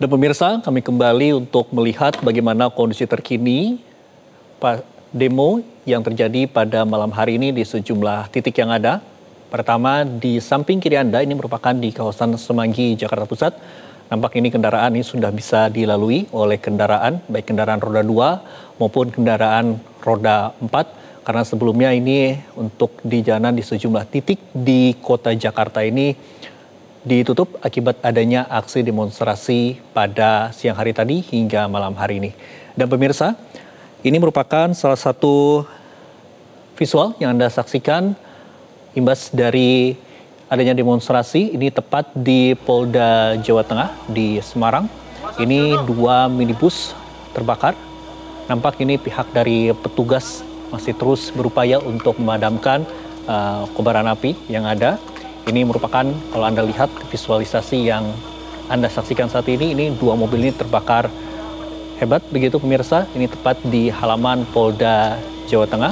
Dan pemirsa, kami kembali untuk melihat bagaimana kondisi terkini demo yang terjadi pada malam hari ini di sejumlah titik yang ada. Pertama, di samping kiri Anda, ini merupakan di kawasan Semanggi, Jakarta Pusat. Nampak ini kendaraan ini sudah bisa dilalui oleh kendaraan, baik kendaraan roda 2 maupun kendaraan roda 4. Karena sebelumnya ini untuk di jalanan di sejumlah titik di kota Jakarta ini ditutup akibat adanya aksi demonstrasi pada siang hari tadi hingga malam hari ini. Dan pemirsa, ini merupakan salah satu visual yang Anda saksikan imbas dari adanya demonstrasi. Ini tepat di Polda Jawa Tengah di Semarang. Ini 2 minibus terbakar. Nampak ini pihak dari petugas masih terus berupaya untuk memadamkan kobaran api yang ada. Ini merupakan, kalau Anda lihat visualisasi yang Anda saksikan saat ini 2 mobil ini terbakar hebat begitu pemirsa. Ini tepat di halaman Polda Jawa Tengah.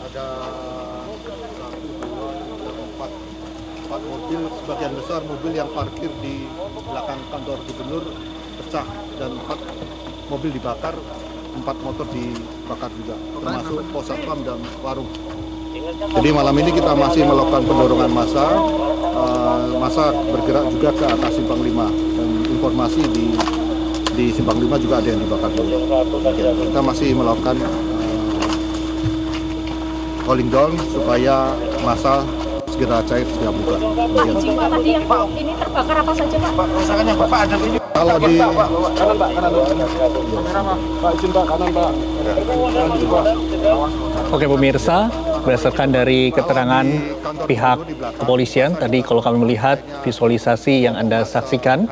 Ada 4 mobil, sebagian besar mobil yang parkir di belakang kantor gubernur pecah dan 4 mobil dibakar. 4 motor dibakar juga, termasuk pos satpam dan warung. Jadi malam ini kita masih melakukan pendorongan massa. Massa bergerak juga ke atas Simpang 5 dan informasi di Simpang 5 juga ada yang dibakar dulu. Kita masih melakukan calling down supaya massa segera cair, segera buka. Pak, tadi yang ini terbakar apa saja Pak? Pak, kerusakannya Bapak ada ini. Kalau di kanan Pak, Pak izin Pak, kanan Pak. Oke pemirsa, berdasarkan dari keterangan pihak kepolisian, tadi kalau kami melihat visualisasi yang Anda saksikan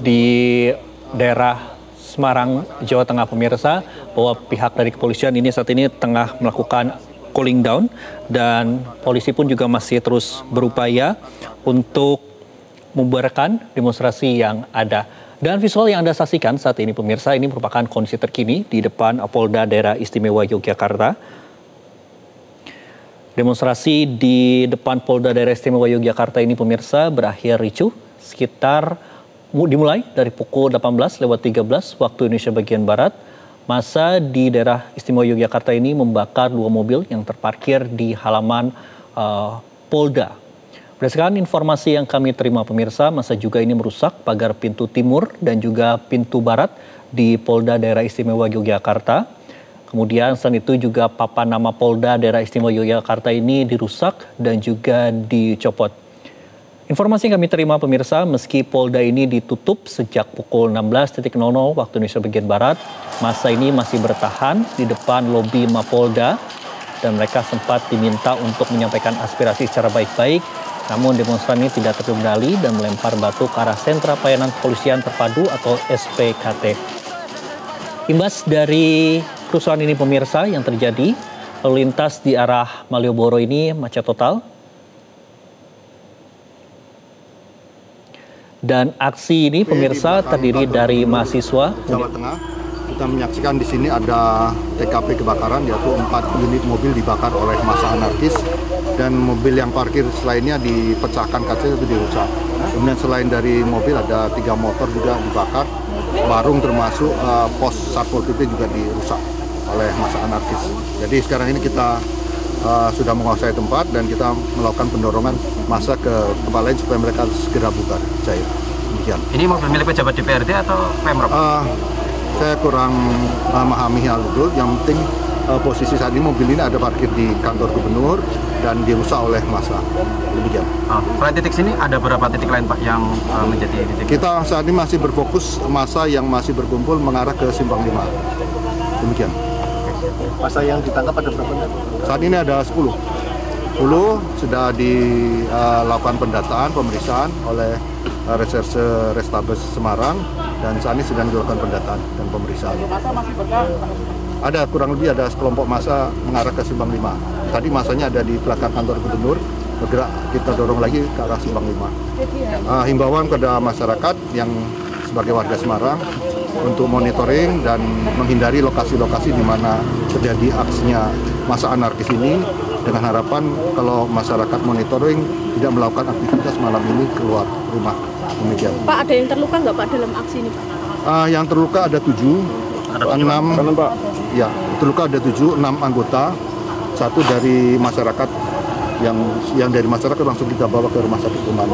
di daerah Semarang, Jawa Tengah pemirsa, bahwa pihak dari kepolisian ini saat ini tengah melakukan cooling down dan polisi pun juga masih terus berupaya untuk membubarkan demonstrasi yang ada. Dan visual yang Anda saksikan saat ini pemirsa, ini merupakan kondisi terkini di depan Polda Daerah Istimewa Yogyakarta. Demonstrasi di depan Polda Daerah Istimewa Yogyakarta ini pemirsa berakhir ricuh sekitar dimulai dari pukul 18:13 waktu Indonesia bagian Barat. Massa di daerah Istimewa Yogyakarta ini membakar 2 mobil yang terparkir di halaman Polda. Berdasarkan informasi yang kami terima pemirsa, massa juga ini merusak pagar pintu timur dan juga pintu barat di Polda Daerah Istimewa Yogyakarta. Kemudian selain itu juga papan nama Polda Daerah Istimewa Yogyakarta ini dirusak dan juga dicopot. Informasi yang kami terima pemirsa, meski Polda ini ditutup sejak pukul 16.00 waktu Indonesia bagian Barat, massa ini masih bertahan di depan lobi Mapolda dan mereka sempat diminta untuk menyampaikan aspirasi secara baik-baik. Namun demonstran ini tidak terkendali dan melempar batu ke arah sentra pelayanan kepolisian terpadu atau SPKT. Imbas dari kerusuhan ini pemirsa yang terjadi, lalu lintas di arah Malioboro ini macet total. Dan aksi ini pemirsa terdiri dari mahasiswa Jawa Tengah. Kita menyaksikan di sini ada TKP kebakaran, yaitu 4 unit mobil dibakar oleh massa anarkis dan mobil yang parkir selainnya dipecahkan kaca itu dirusak. Kemudian selain dari mobil ada 3 motor juga dibakar, warung termasuk pos Satpol PP juga dirusak oleh massa anarkis. Jadi sekarang ini kita sudah menguasai tempat dan kita melakukan pendorongan massa ke tempat lain supaya mereka segera buka cair. Demikian. Ini mobil milik pejabat DPRD atau Pemprov? Saya kurang memahami hal itu. Yang penting posisi saat ini mobil ini ada parkir di kantor gubernur dan dirusak oleh massa. Demikian. Selain titik sini ada berapa titik lain Pak yang menjadi titik? Kita saat ini masih berfokus massa yang masih berkumpul mengarah ke Simpang 5. Demikian. Masa yang ditangkap ada berapa? Saat ini ada 10. 10 sudah dilakukan pendataan, pemeriksaan oleh Reserse Restabes Semarang dan saat ini sedang dilakukan pendataan dan pemeriksaan. Masa masih berkah? Ada kurang lebih ada sekelompok massa mengarah ke Simpang 5. Tadi massanya ada di belakang kantor gubernur, bergerak kita dorong lagi ke arah Simpang 5. Himbauan kepada masyarakat yang sebagai warga Semarang untuk monitoring dan menghindari lokasi-lokasi di mana terjadi aksinya massa anarkis ini dengan harapan kalau masyarakat monitoring tidak melakukan aktivitas malam ini keluar rumah. Demikian. Pak, ada yang terluka nggak Pak dalam aksi ini Pak? Yang terluka ada 7, 6, ya, terluka ada 7, 6 anggota, 1 dari masyarakat yang dari masyarakat langsung kita bawa ke rumah sakit Umum.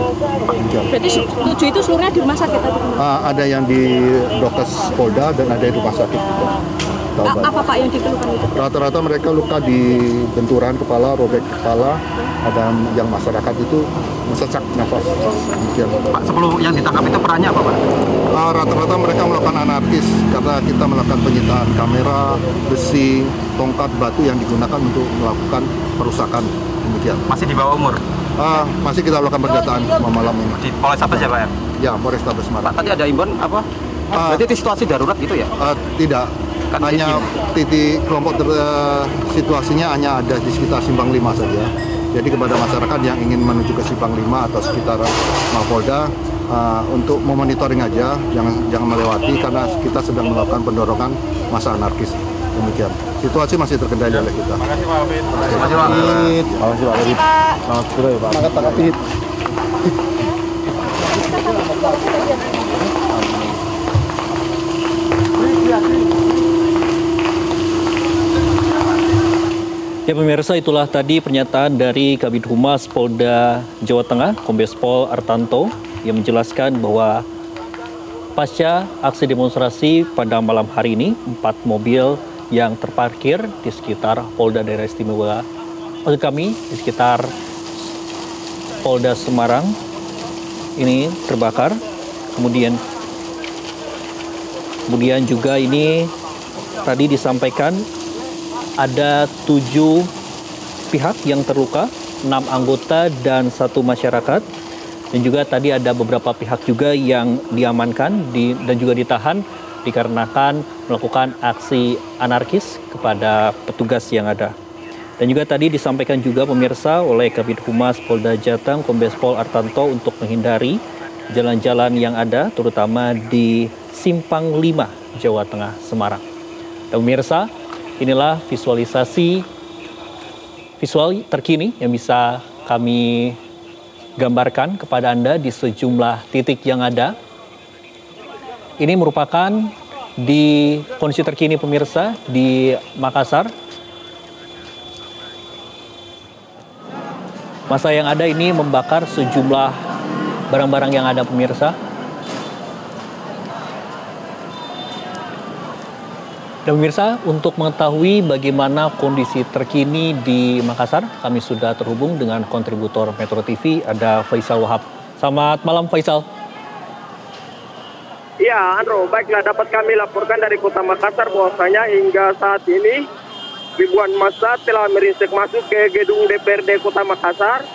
Berarti 7 itu seluruhnya di rumah sakit atau Ada yang di Dokes Polda dan ada di rumah sakit juga. apa Pak yang dikeluhkan itu? Rata-rata mereka luka di benturan kepala, robek kepala, ada yang masyarakat itu sesak nafas. Demikian. Pak, sebelum yang ditangkap itu perannya apa, Pak? Rata-rata mereka melakukan anarkis karena kita melakukan penyitaan kamera, besi, tongkat, batu yang digunakan untuk melakukan perusakan. Demikian. Masih di bawah umur? Masih kita lakukan pendataan malam ini. Di Polres apa ya, Pak? Ya, Polrestabes Semarang. Pak, tadi ada imbauan apa? Berarti itu situasi darurat gitu ya? Tidak. Kan Hanya titik kelompok situasinya hanya ada di sekitar Simpang 5 saja. Jadi kepada masyarakat yang ingin menuju ke Simpang 5 atau sekitar Mapolda untuk memonitoring aja, jangan melewati karena kita sedang melakukan pendorongan massa anarkis. Demikian. Situasi masih terkendali oleh kita. Terima kasih Pak Wahid. Terima kasih, Pak. Terima kasih Pak Wahid. Selamat sore Pak. Semangat Pak Wahid. Ya pemirsa, itulah tadi pernyataan dari Kabid Humas Polda Jawa Tengah, Kombes Pol Artanto, yang menjelaskan bahwa pasca aksi demonstrasi pada malam hari ini, 4 mobil yang terparkir di sekitar Polda Daerah Istimewa, maksud kami di sekitar Polda Semarang ini terbakar. Kemudian juga ini tadi disampaikan ada 7 pihak yang terluka, 6 anggota dan 1 masyarakat. Dan juga tadi ada beberapa pihak juga yang diamankan dan juga ditahan dikarenakan melakukan aksi anarkis kepada petugas yang ada. Dan juga tadi disampaikan juga pemirsa oleh Kabid Humas Polda Jateng, Kombes Pol Artanto, untuk menghindari jalan-jalan yang ada, terutama di Simpang 5, Jawa Tengah, Semarang. Dan pemirsa, inilah visual terkini yang bisa kami gambarkan kepada Anda di sejumlah titik yang ada. Ini merupakan di kondisi terkini pemirsa di Makassar. Masa yang ada ini membakar sejumlah barang-barang yang ada pemirsa. Dan pemirsa, untuk mengetahui bagaimana kondisi terkini di Makassar, kami sudah terhubung dengan kontributor Metro TV, ada Faisal Wahab. Selamat malam Faisal. Ya, Andro, baiklah, dapat kami laporkan dari Kota Makassar bahwasanya hingga saat ini ribuan massa telah merinsek masuk ke gedung DPRD Kota Makassar.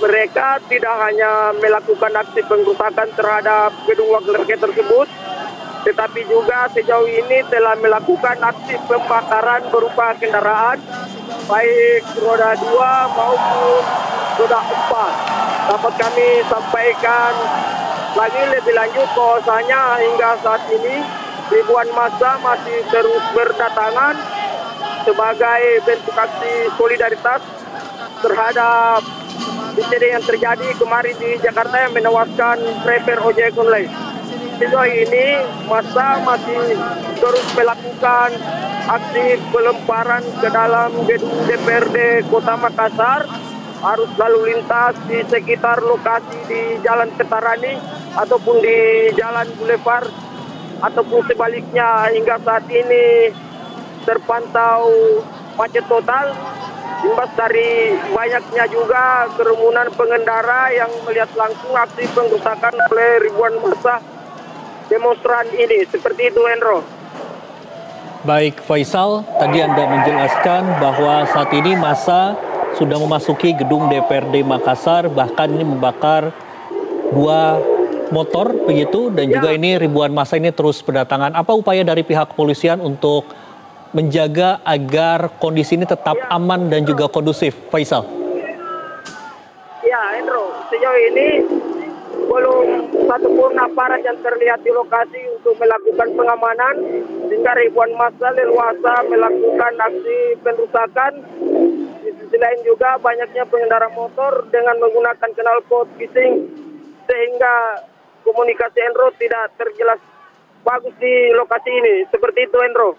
Mereka tidak hanya melakukan aksi pengrusakan terhadap gedung wakil rakyat tersebut, tetapi juga sejauh ini telah melakukan aksi pembakaran berupa kendaraan, baik roda 2 maupun roda 4. Dapat kami sampaikan lagi lebih lanjut bahwasanya hingga saat ini ribuan massa masih terus berdatangan sebagai bentuk aksi solidaritas terhadap insiden yang terjadi kemarin di Jakarta yang menewaskan driver ojek online. Sejauh ini massa masih terus melakukan aksi pelemparan ke dalam gedung DPRD Kota Makassar. Arus lalu lintas di sekitar lokasi di Jalan Ketarani ataupun di Jalan Boulevard ataupun sebaliknya hingga saat ini terpantau macet total. Imbas dari banyaknya juga kerumunan pengendara yang melihat langsung aksi pengrusakan oleh ribuan massa demonstran ini. Seperti itu, Hendro. Baik Faisal, tadi Anda menjelaskan bahwa saat ini massa sudah memasuki gedung DPRD Makassar, bahkan ini membakar 2 motor begitu, dan juga ini ribuan massa ini terus berdatangan. Apa upaya dari pihak kepolisian untuk menjaga agar kondisi ini tetap aman dan juga kondusif, Faisal? Ya, Hendro, sejauh ini belum satupun aparat yang terlihat di lokasi untuk melakukan pengamanan, sehingga ribuan massa leluasa melakukan aksi penrusakan sisi lain juga banyaknya pengendara motor dengan menggunakan knalpot bising sehingga komunikasi Endro tidak terjelas bagus di lokasi ini. Seperti itu Endro.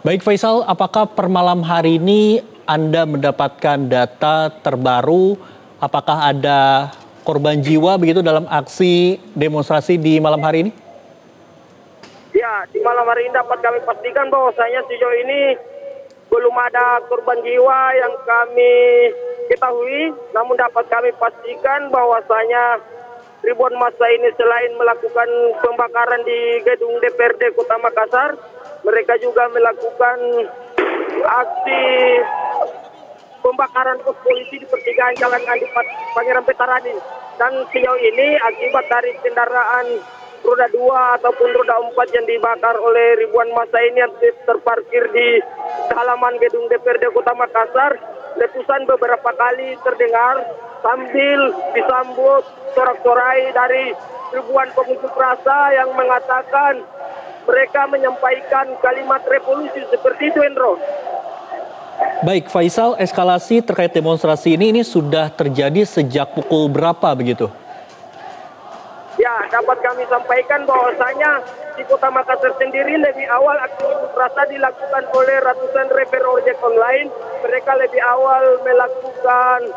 Baik Faisal, apakah per malam hari ini Anda mendapatkan data terbaru? Apakah ada korban jiwa begitu dalam aksi demonstrasi di malam hari ini? Ya, di malam hari ini dapat kami pastikan bahwasanya sejauh ini belum ada korban jiwa yang kami ketahui, namun dapat kami pastikan bahwasanya ribuan massa ini selain melakukan pembakaran di gedung DPRD Kota Makassar, mereka juga melakukan aksi pembakaran pos polisi di pertigaan Jalan Andi Pangeran Petarani. Dan sejauh ini akibat dari kendaraan roda 2 ataupun roda 4 yang dibakar oleh ribuan massa ini yang terparkir di halaman gedung DPRD Kota Makassar, letusan beberapa kali terdengar sambil disambut sorak-sorai dari ribuan pengunjuk rasa yang mengatakan mereka menyampaikan kalimat revolusi seperti itu, Endro. Baik, Faisal, eskalasi terkait demonstrasi ini sudah terjadi sejak pukul berapa begitu? Ya, dapat kami sampaikan bahwasanya di Kota Makassar sendiri lebih awal aksi unjuk rasa dilakukan oleh ratusan driver ojek online. Mereka lebih awal melakukan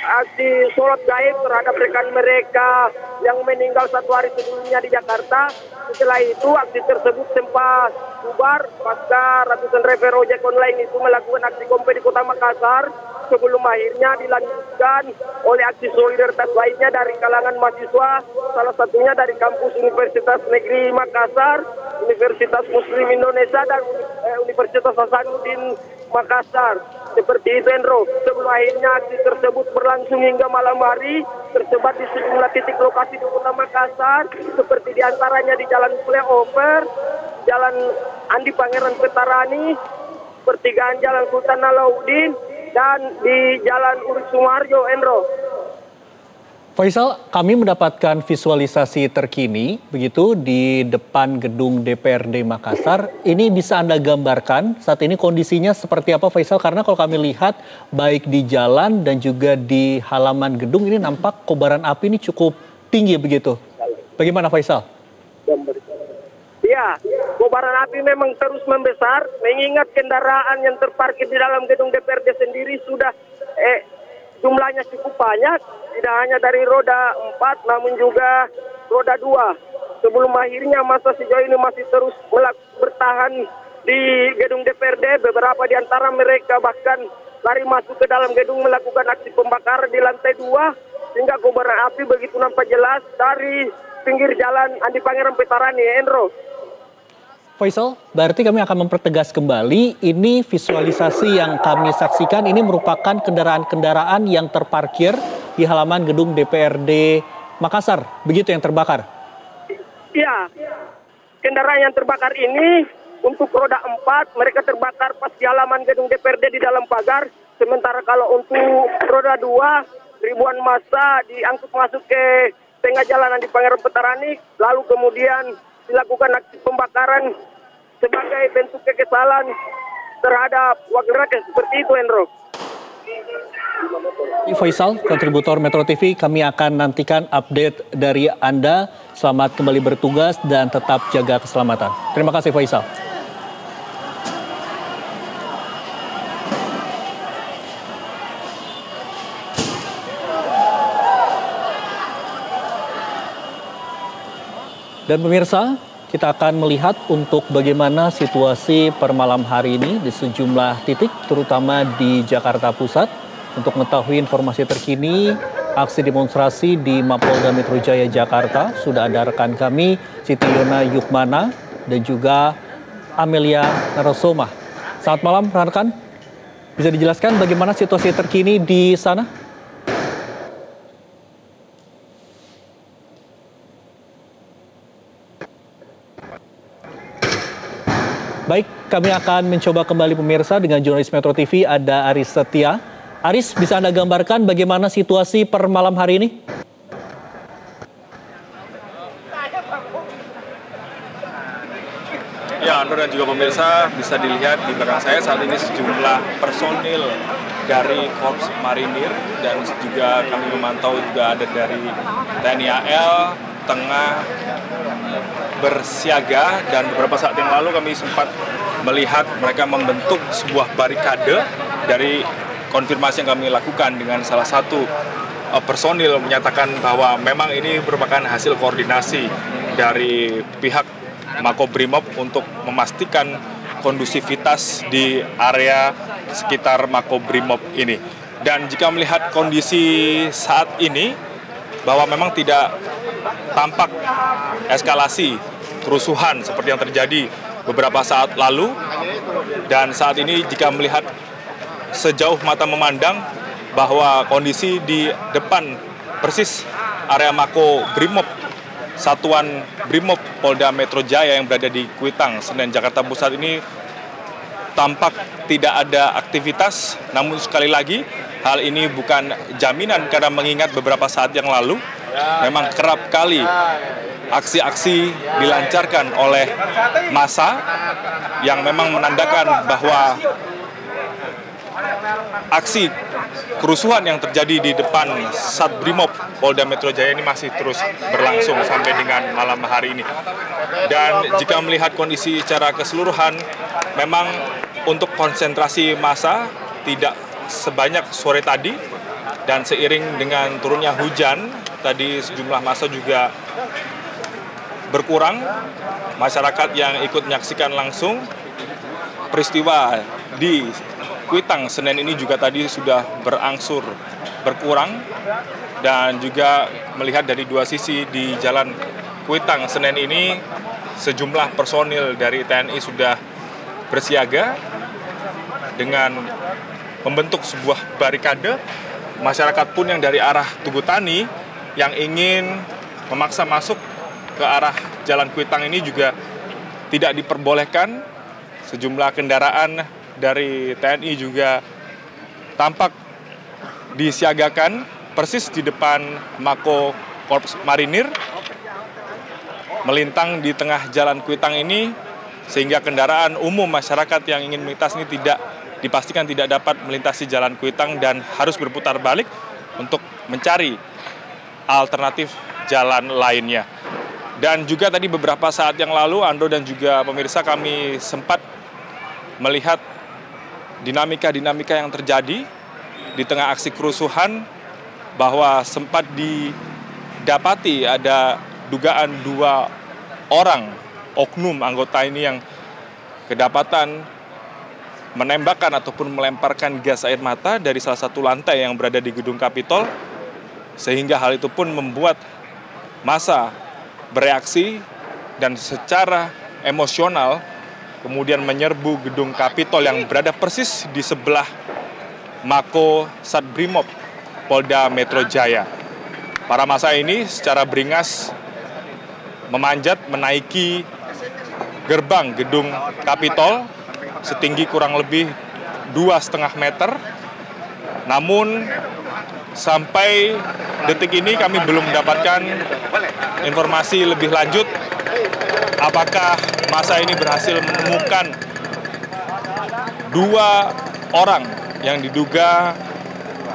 aksi sholat gaib terhadap rekan mereka yang meninggal 1 hari sebelumnya di Jakarta. Setelah itu aksi tersebut sempat bubar pasca ratusan driver ojek online itu melakukan aksi kompe di Kota Makassar sebelum akhirnya dilanjutkan oleh aksi solidaritas lainnya dari kalangan mahasiswa, salah satunya dari kampus Universitas Negeri Makassar, Universitas Muslim Indonesia dan Universitas Hasanuddin Makassar. Seperti itu, Endro. Sebelum akhirnya aksi tersebut berlangsung hingga malam hari, tersebar di sejumlah titik lokasi di Kota Makassar, seperti diantaranya di Jalan Flyover, Jalan Andi Pangeran Petarani, pertigaan Jalan Sultan Alauddin, dan di Jalan Urip Sumarjo, Endro. Faisal, kami mendapatkan visualisasi terkini begitu di depan gedung DPRD Makassar. Ini bisa Anda gambarkan saat ini kondisinya seperti apa, Faisal? Karena kalau kami lihat baik di jalan dan juga di halaman gedung ini nampak kobaran api ini cukup tinggi begitu. Bagaimana, Faisal? Ya, kobaran api memang terus membesar, mengingat kendaraan yang terparkir di dalam gedung DPRD sendiri sudah jumlahnya cukup banyak, tidak hanya dari roda 4 namun juga roda 2. Sebelum akhirnya masa sejauh ini masih terus bertahan di gedung DPRD, beberapa di antara mereka bahkan lari masuk ke dalam gedung melakukan aksi pembakaran di lantai 2, sehingga kobaran api begitu nampak jelas dari pinggir jalan Andi Pangeran Petarani, Endro. Faisal, berarti kami akan mempertegas kembali, ini visualisasi yang kami saksikan ini merupakan kendaraan-kendaraan yang terparkir di halaman gedung DPRD Makassar, begitu yang terbakar? Iya, kendaraan yang terbakar ini untuk roda 4, mereka terbakar pas di halaman gedung DPRD di dalam pagar, sementara kalau untuk roda 2, ribuan massa diangkut masuk ke tengah jalan Andi Pangeran Petarani, lalu kemudian dilakukan aksi pembakaran sebagai bentuk kekesalan terhadap wakil rakyat, seperti itu, Endro. Faisal, kontributor Metro TV, kami akan nantikan update dari Anda. Selamat kembali bertugas dan tetap jaga keselamatan. Terima kasih, Faisal. Dan pemirsa, kita akan melihat untuk bagaimana situasi per malam hari ini di sejumlah titik, terutama di Jakarta Pusat. Untuk mengetahui informasi terkini, aksi demonstrasi di Mapolda Metro Jaya Jakarta, sudah ada rekan kami, Siti Yona Yukmana, dan juga Amelia Narasoma. Selamat malam, rekan. Bisa dijelaskan bagaimana situasi terkini di sana? Baik, kami akan mencoba kembali pemirsa dengan jurnalis Metro TV, ada Aris Setia. Aris, bisa Anda gambarkan bagaimana situasi per malam hari ini? Ya, Andro dan juga pemirsa, bisa dilihat di belakang saya saat ini sejumlah personil dari Korps Marinir dan juga kami memantau juga ada dari TNI AL tengah bersiaga, dan beberapa saat yang lalu kami sempat melihat mereka membentuk sebuah barikade. Dari konfirmasi yang kami lakukan dengan salah satu personil menyatakan bahwa memang ini merupakan hasil koordinasi dari pihak Makobrimob untuk memastikan kondusivitas di area sekitar Makobrimob ini. Dan jika melihat kondisi saat ini, bahwa memang tidak tampak eskalasi kerusuhan seperti yang terjadi beberapa saat lalu. Dan saat ini jika melihat sejauh mata memandang bahwa kondisi di depan persis area Makobrimob, Satuan Brimob Polda Metro Jaya yang berada di Kuitang, Senen, Jakarta Pusat ini tampak tidak ada aktivitas. Namun sekali lagi, hal ini bukan jaminan karena mengingat beberapa saat yang lalu memang kerap kali aksi-aksi dilancarkan oleh massa yang memang menandakan bahwa aksi kerusuhan yang terjadi di depan Satbrimob Polda Metro Jaya ini masih terus berlangsung sampai dengan malam hari ini. Dan jika melihat kondisi secara keseluruhan, memang untuk konsentrasi massa tidak sebanyak sore tadi, dan seiring dengan turunnya hujan, tadi sejumlah massa juga berkurang. Masyarakat yang ikut menyaksikan langsung peristiwa di Kuitang, Senen ini juga tadi sudah berangsur berkurang. Dan juga melihat dari dua sisi di jalan Kuitang, Senen ini, sejumlah personil dari TNI sudah bersiaga dengan membentuk sebuah barikade. Masyarakat pun yang dari arah Tugu Tani yang ingin memaksa masuk ke arah jalan Kuitang ini juga tidak diperbolehkan. Sejumlah kendaraan dari TNI juga tampak disiagakan persis di depan Mako Korps Marinir melintang di tengah jalan Kuitang ini, sehingga kendaraan umum masyarakat yang ingin melintas ini dipastikan tidak dapat melintasi jalan Kuitang dan harus berputar balik untuk mencari alternatif jalan lainnya. Dan juga tadi beberapa saat yang lalu, Andro dan juga pemirsa, kami sempat melihat dinamika-dinamika yang terjadi di tengah aksi kerusuhan, bahwa sempat didapati ada dugaan 2 orang oknum anggota ini yang kedapatan menembakkan ataupun melemparkan gas air mata dari salah satu lantai yang berada di gedung Kapitol, sehingga hal itu pun membuat massa bereaksi dan secara emosional kemudian menyerbu gedung Kapitol yang berada persis di sebelah Mako Satbrimob Polda Metro Jaya. Para massa ini secara beringas memanjat menaiki gerbang gedung Kapitol setinggi kurang lebih 2,5 meter. Namun sampai detik ini kami belum mendapatkan informasi lebih lanjut apakah massa ini berhasil menemukan 2 orang yang diduga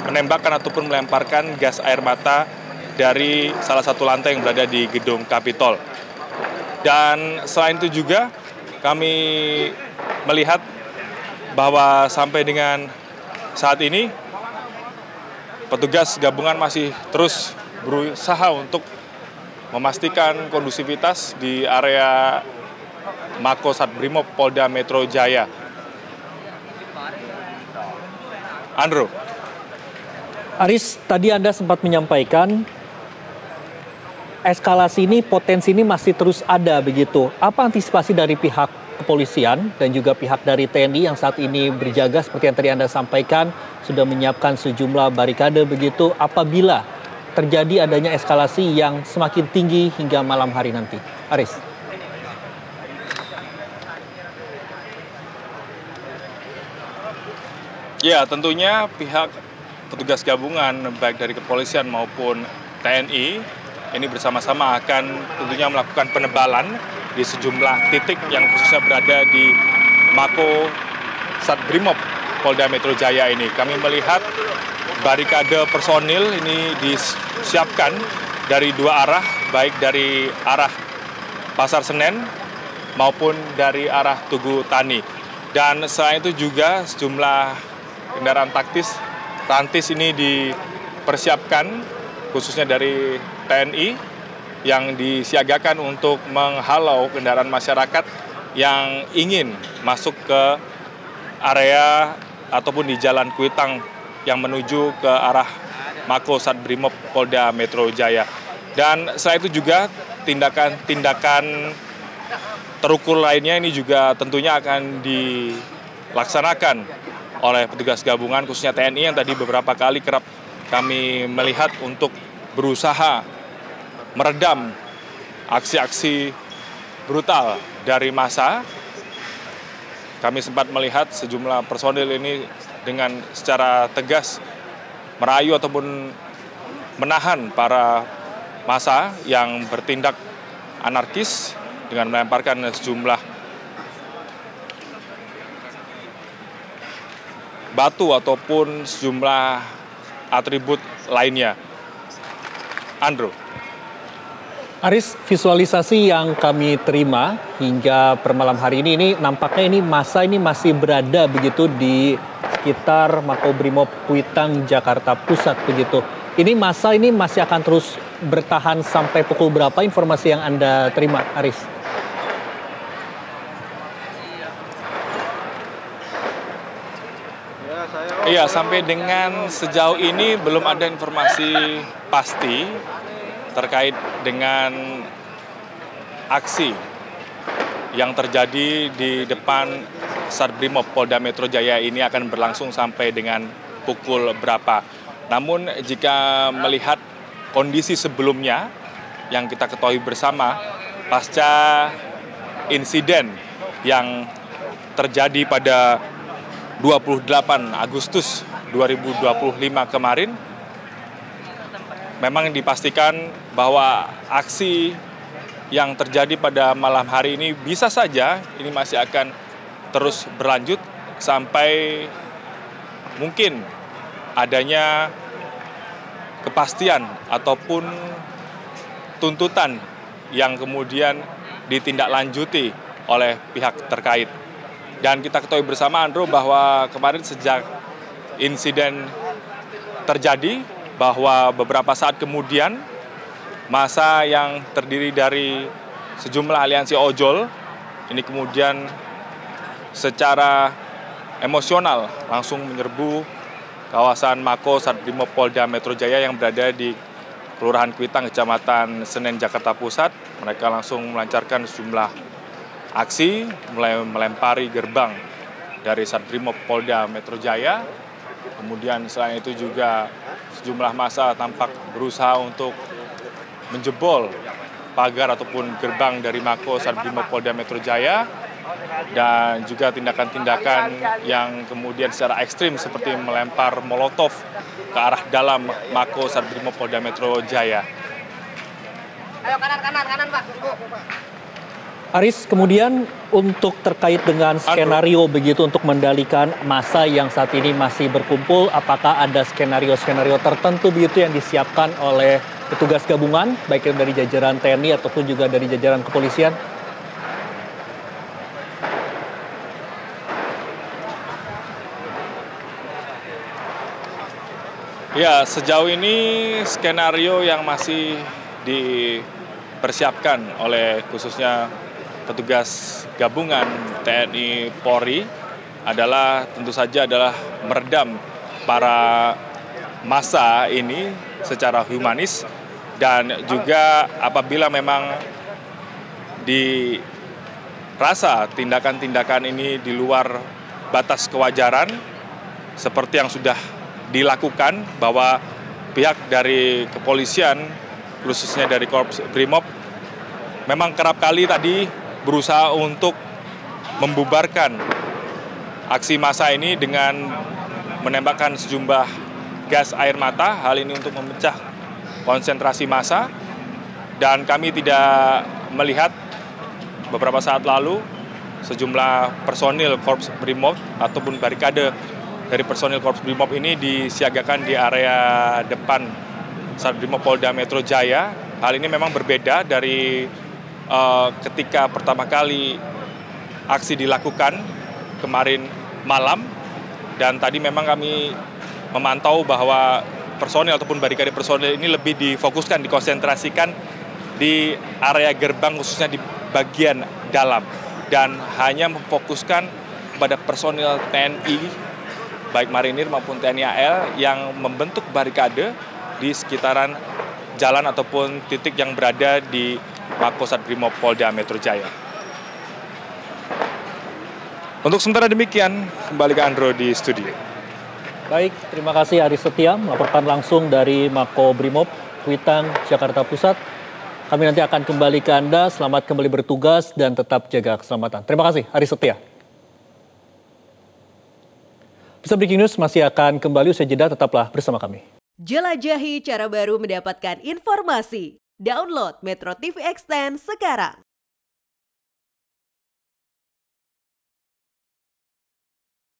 menembakkan ataupun melemparkan gas air mata dari salah satu lantai yang berada di gedung Kapitol. Dan selain itu juga kami melihat bahwa sampai dengan saat ini petugas gabungan masih terus berusaha untuk memastikan kondusivitas di area Mako Satbrimob Polda Metro Jaya. Andrew. Aris, tadi Anda sempat menyampaikan eskalasi ini, potensi ini masih terus ada begitu. Apa antisipasi dari pihak kepolisian dan juga pihak dari TNI yang saat ini berjaga seperti yang tadi Anda sampaikan, sudah menyiapkan sejumlah barikade begitu apabila terjadi adanya eskalasi yang semakin tinggi hingga malam hari nanti? Aris. Ya, tentunya pihak petugas gabungan baik dari kepolisian maupun TNI ini bersama-sama akan tentunya melakukan penebalan di sejumlah titik yang khususnya berada di Mako Satbrimob Polda Metro Jaya ini. Kami melihat barikade personil ini disiapkan dari dua arah, baik dari arah Pasar Senen maupun dari arah Tugu Tani. Dan selain itu juga sejumlah kendaraan rantis ini dipersiapkan khususnya dari TNI yang disiagakan untuk menghalau kendaraan masyarakat yang ingin masuk ke area ataupun di Jalan Kuitang yang menuju ke arah Mako Satbrimob Polda Metro Jaya. Dan selain itu juga tindakan-tindakan terukur lainnya ini juga tentunya akan dilaksanakan oleh petugas gabungan khususnya TNI yang tadi beberapa kali kerap kami melihat untuk berusaha meredam aksi-aksi brutal dari massa. Kami sempat melihat sejumlah personil ini dengan secara tegas merayu ataupun menahan para massa yang bertindak anarkis dengan melemparkan sejumlah batu ataupun sejumlah atribut lainnya. Andrew. Aris, visualisasi yang kami terima hingga per malam hari ini nampaknya ini massa ini masih berada begitu di sekitar Makobrimob Kuitang Jakarta Pusat begitu. Ini massa ini masih akan terus bertahan sampai pukul berapa, informasi yang Anda terima, Aris? Iya, sampai dengan sejauh ini belum ada informasi pasti terkait dengan aksi yang terjadi di depan Satbrimob Polda Metro Jaya ini akan berlangsung sampai dengan pukul berapa. Namun jika melihat kondisi sebelumnya yang kita ketahui bersama pasca insiden yang terjadi pada 28 Agustus 2025 kemarin, memang dipastikan bahwa aksi yang terjadi pada malam hari ini bisa saja ini masih akan terus berlanjut sampai mungkin adanya kepastian ataupun tuntutan yang kemudian ditindaklanjuti oleh pihak terkait. Dan kita ketahui bersama, Andrew, bahwa kemarin sejak insiden terjadi, bahwa beberapa saat kemudian massa yang terdiri dari sejumlah aliansi ojol ini kemudian secara emosional langsung menyerbu kawasan Mako Satbrimob Polda Metro Jaya yang berada di Kelurahan Kuitang, Kecamatan Senen, Jakarta Pusat. Mereka langsung melancarkan sejumlah aksi, mulai melempari gerbang dari Satbrimob Polda Metro Jaya. Kemudian selain itu juga sejumlah massa tampak berusaha untuk menjebol pagar ataupun gerbang dari Mako Satbrimob Polda Metro Jaya. Dan juga tindakan-tindakan yang kemudian secara ekstrim seperti melempar molotov ke arah dalam Mako Satbrimob Polda Metro Jaya. Ayo kanan Pak. Aris, kemudian untuk terkait dengan skenario begitu untuk mengendalikan massa yang saat ini masih berkumpul, apakah ada skenario-skenario tertentu begitu yang disiapkan oleh petugas gabungan, baik dari jajaran TNI ataupun juga dari jajaran kepolisian? Ya, sejauh ini skenario yang masih dipersiapkan oleh khususnya petugas gabungan TNI Polri adalah tentu saja adalah meredam para massa ini secara humanis, dan juga apabila memang dirasa tindakan-tindakan ini di luar batas kewajaran seperti yang sudah dilakukan, bahwa pihak dari kepolisian khususnya dari Korps Brimob memang kerap kali tadi berusaha untuk membubarkan aksi massa ini dengan menembakkan sejumlah gas air mata, hal ini untuk memecah konsentrasi massa. Dan kami tidak melihat beberapa saat lalu sejumlah personil Korps Brimob ataupun barikade dari personil Korps Brimob ini disiagakan di area depan Satreskrim Polda Metro Jaya. Hal ini memang berbeda dari ketika pertama kali aksi dilakukan kemarin malam, dan tadi memang kami memantau bahwa personil ataupun barikade personil ini lebih difokuskan, dikonsentrasikan di area gerbang khususnya di bagian dalam, dan hanya memfokuskan kepada personil TNI baik marinir maupun TNI AL yang membentuk barikade di sekitaran jalan ataupun titik yang berada di Mako Satreskrim Polda Metro Jaya. Untuk sementara demikian, kembali ke Andro di studio. Baik, terima kasih Aris Setia melaporkan langsung dari Mako Brimob, Kuitang, Jakarta Pusat. Kami nanti akan kembali ke Anda. Selamat kembali bertugas dan tetap jaga keselamatan. Terima kasih Aris Setia. Bisa Breaking News masih akan kembali usai jeda, tetaplah bersama kami. Jelajahi cara baru mendapatkan informasi. Download Metro TV Extend sekarang.